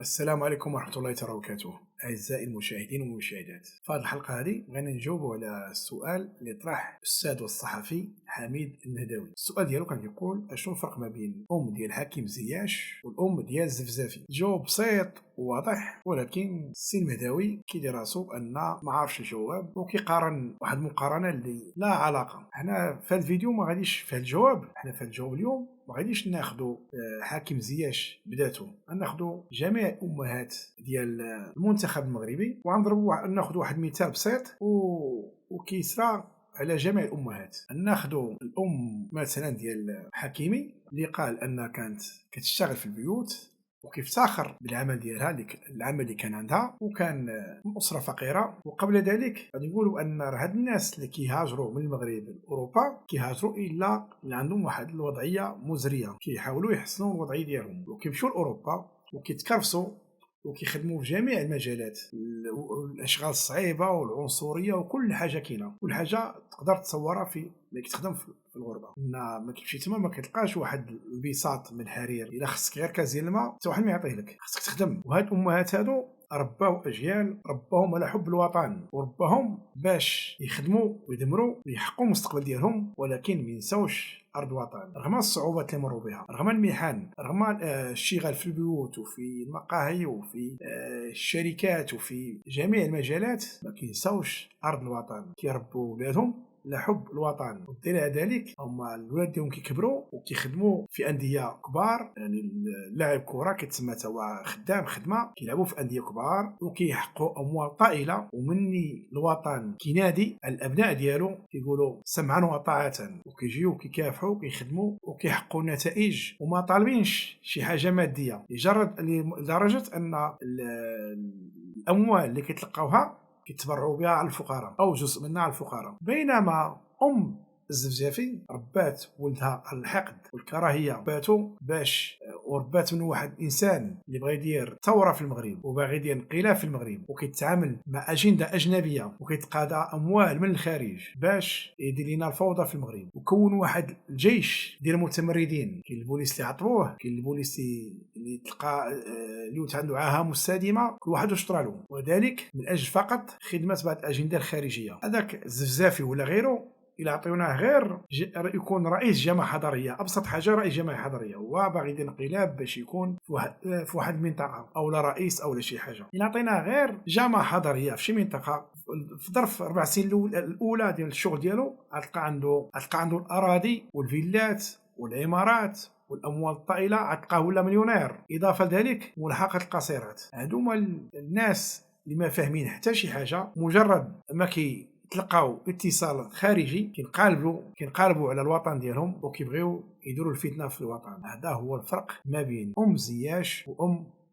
السلام عليكم ورحمة الله تعالى وبركاته. أعزائي المشاهدين والمشاهدات، في هذه الحلقة هذه غادي نجاوبوا على السؤال اللي طرح الأستاذ والصحفي حميد المهداوي. السؤال ديالو كان كيقول: شنو الفرق ما بين الأم ديال حكيم زياش والأم ديال الزفزافي؟ الجواب بسيط وواضح، ولكن السي المهداوي كيدير راسو أن ما عارفش الجواب وكيقارن واحد المقارنة اللي لا علاقة. حنا في هذا الفيديو ما غاديش في هذا الجواب، حنا في هذا الجواب اليوم ما غاديش ناخذوا حاكم زياش بذاته، غناخذوا جميع الامهات ديال المنتخب المغربي وغنضربوا ناخذ واحد مثال بسيط وكيسرى على جميع الامهات. ناخذوا الام مثلا ديال حكيمي اللي قال انها كانت كتشتغل في البيوت وكيفتخر بالعمل ديالها، العمل اللي كان عندها، وكان من اسره فقيره. وقبل ذلك غادي نقولوا ان هاد الناس اللي كيهاجروا من المغرب لاوروبا كيهاجروا الا اللي عندهم واحد الوضعيه مزريه، كيحاولوا يحسنوا الوضعيه ديالهم وكيمشيو لاوروبا وكيتكرفسوا وكيخدموا في جميع المجالات، الاشغال الصعيبه والعنصريه وكل حاجه كاينه، كل حاجه تقدر تصورها في اللي كتخدم في الغربه. ما كتمشي تما ما كتلقاش واحد البساط من الحرير، الا خصك غير كاس ديال الماء حتى واحد ما يعطيه لك، خصك تخدم. وهاد الامهات هادو رباو اجيال، رباهم على حب الوطن ورباهم باش يخدموا ويدمروا ويحققوا المستقبل ديالهم، ولكن ما ينساوش ارض الوطن رغم الصعوبات اللي مروا بها، رغم المحن، رغم الشغل في البيوت وفي المقاهي وفي الشركات وفي جميع المجالات. ما كينساوش ارض الوطن، كيربوا ولادهم على حب الوطن. والدليل على ذلك هما الولاد ديالهم كيكبروا وكيخدموا في انديه كبار، يعني اللاعب كره كيتسمى تا هو خدام خدمه، كيلعبوا في انديه كبار وكيحققوا اموال طائله. ومني الوطن كينادي على الابناء ديالو كيقولوا سمعا وطاعه، وكيجيو كيكافحوا وكيخدموا وكيحققوا نتائج وما طالبينش شي حاجه ماديه، لدرجه ان الاموال اللي كيتلقاوها كيتبرعوا بها على الفقراء او جزء منها على الفقراء. بينما الزفزافي ربات ولدها على الحقد والكراهيه، رباتو باش وربات من واحد الانسان اللي بغى يدير ثوره في المغرب وباغي يدير انقلاب في المغرب وكيتعامل مع اجنده اجنبيه وكيتقاضى اموال من الخارج باش يدير لنا الفوضى في المغرب، وكون واحد الجيش ديال المتمردين. كاين البوليس اللي عطبوه، كاين البوليس اللي تلقى اللي عنده عاهه مستديمه، كل واحد وشطرا له، وذلك من اجل فقط خدمه بعض الاجنده الخارجيه. هذاك الزفزافي ولا غيره إلا عطيوناه غير يكون رئيس جماعة حضرية، أبسط حاجة رئيس جماعة حضرية، هو باغي يدير انقلاب باش يكون في واحد المنطقة أو لا رئيس أو لا شي حاجة. إلا عطيناه غير جماعة حضرية في شي منطقة في ظرف 4 سنين الأولى ديال الشغل ديالو غتلقى عنده الأراضي والفيلات والعمارات والاموال الطائله، غتلقاه ولا مليونير. اضافه لذلك ملحقه القصيرات، هادو هما الناس اللي ما فاهمين حتى شي حاجه، مجرد ما تلقاو اتصال خارجي كينقلبوا على الوطن ديالهم وكيبغيو يديروا الفتنه في الوطن. هذا هو الفرق ما بين زياش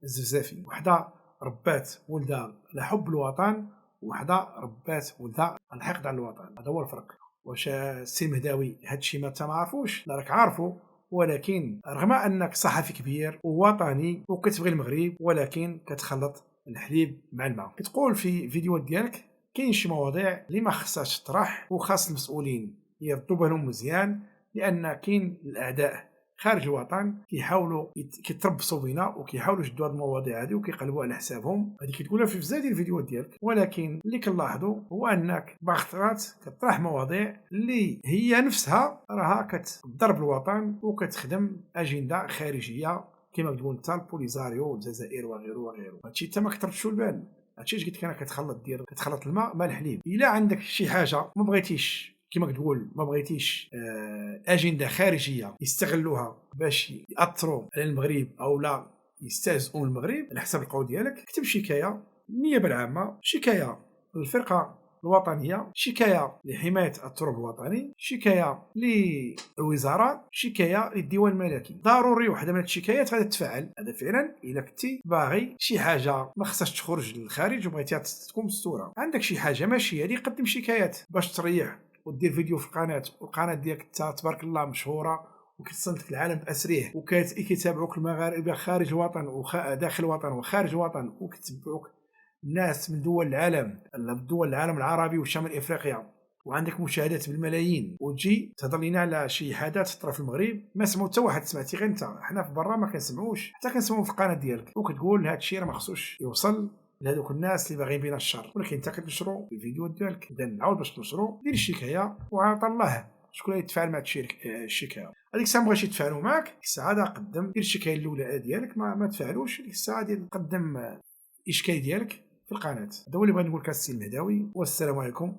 الزفزافي. وحده ربات ولدها على حب الوطن، وحده ربات ولدها على الحقد على الوطن. هذا هو الفرق. واش السي مهداوي هادشي ما عارفوش؟ لا راك عارفو، ولكن رغم انك صحفي كبير ووطني وكتبغي المغرب، ولكن كتخلط الحليب مع الماء. كتقول في فيديوهات ديالك كاين شي مواضيع اللي ما خصهاش تطرح وخاص المسؤولين يردوا بالهم مزيان، لان كاين الاعداء خارج الوطن كيحاولوا كيتربصوا بينا وكيحاولوا يشدوا هذه المواضيع هذه وكيقلبوا على حسابهم. هذه كتقولها في بزاف ديال الفيديوهات ديالك، ولكن اللي كنلاحظوا هو انك بعض الخطرات كطرح مواضيع اللي هي نفسها راها كتضرب الوطن وكتخدم اجنده خارجيه كما كتقول انت البوليزاريو والجزائر وغيره وغيره. هادشي انت ما كتردش البال. هادشي اش قلت لك انا، كتخلط الماء مع الحليب. الا عندك شي حاجه ما بغيتيش كما كتقول، ما بغيتيش اجنده خارجيه يستغلوها باش ياثروا على المغرب او لا يستهزئوا من المغرب على حسب القول ديالك، اكتب شكايه للنيابه العامه، شكايه للفرقه الوطنيه، شكايه لحمايه التراب الوطني، شكايه للوزاره، شكايه للديوان الملكي. ضروري وحده من الشكايات غادي تتفعل. هذا فعلا الا كنتي باغي شي حاجه ما خصهاش تخرج للخارج وبغيتيها تكون مستوره، عندك شي حاجه ماشي هذه، قدم شكايات باش تريح ودير فيديو في القناه، والقناه ديالك تبارك الله مشهوره وكتصنت العالم باسريه، وكيتابعوك المغاربه خارج الوطن وداخل الوطن وخارج الوطن، وكتبعوك ناس من دول العالم العربي وشمال افريقيا وعندك مشاهدات بالملايين، وتجي تهضر لينا على شي حدث طرا في المغرب ما سمعوا حتى واحد، سمعتي غير انت. حنا في برا ما كنسمعوش، حتى كنسمعوا في القناه ديالك، وكتقول هذا الشيء راه ما خصوش يوصل لهذوك الناس اللي باغيين بينا الشر، ولكن انت كتنشروا الفيديوهات ديالك. اذا نعاود باش تنشروا، دير الشكايه وعطى الله شكون اللي يتفاعل مع الشكايه. هذيك الساعه مابغاش يتفاعلوا معك، ديك الساعه قدم دير الشكايه الاولى ديالك، ما تفاعلوش، ديك الساعه قدم الاشكال ديالك في القناه. هذا هو اللي بغيت نقول لك السي المهداوي، والسلام عليكم.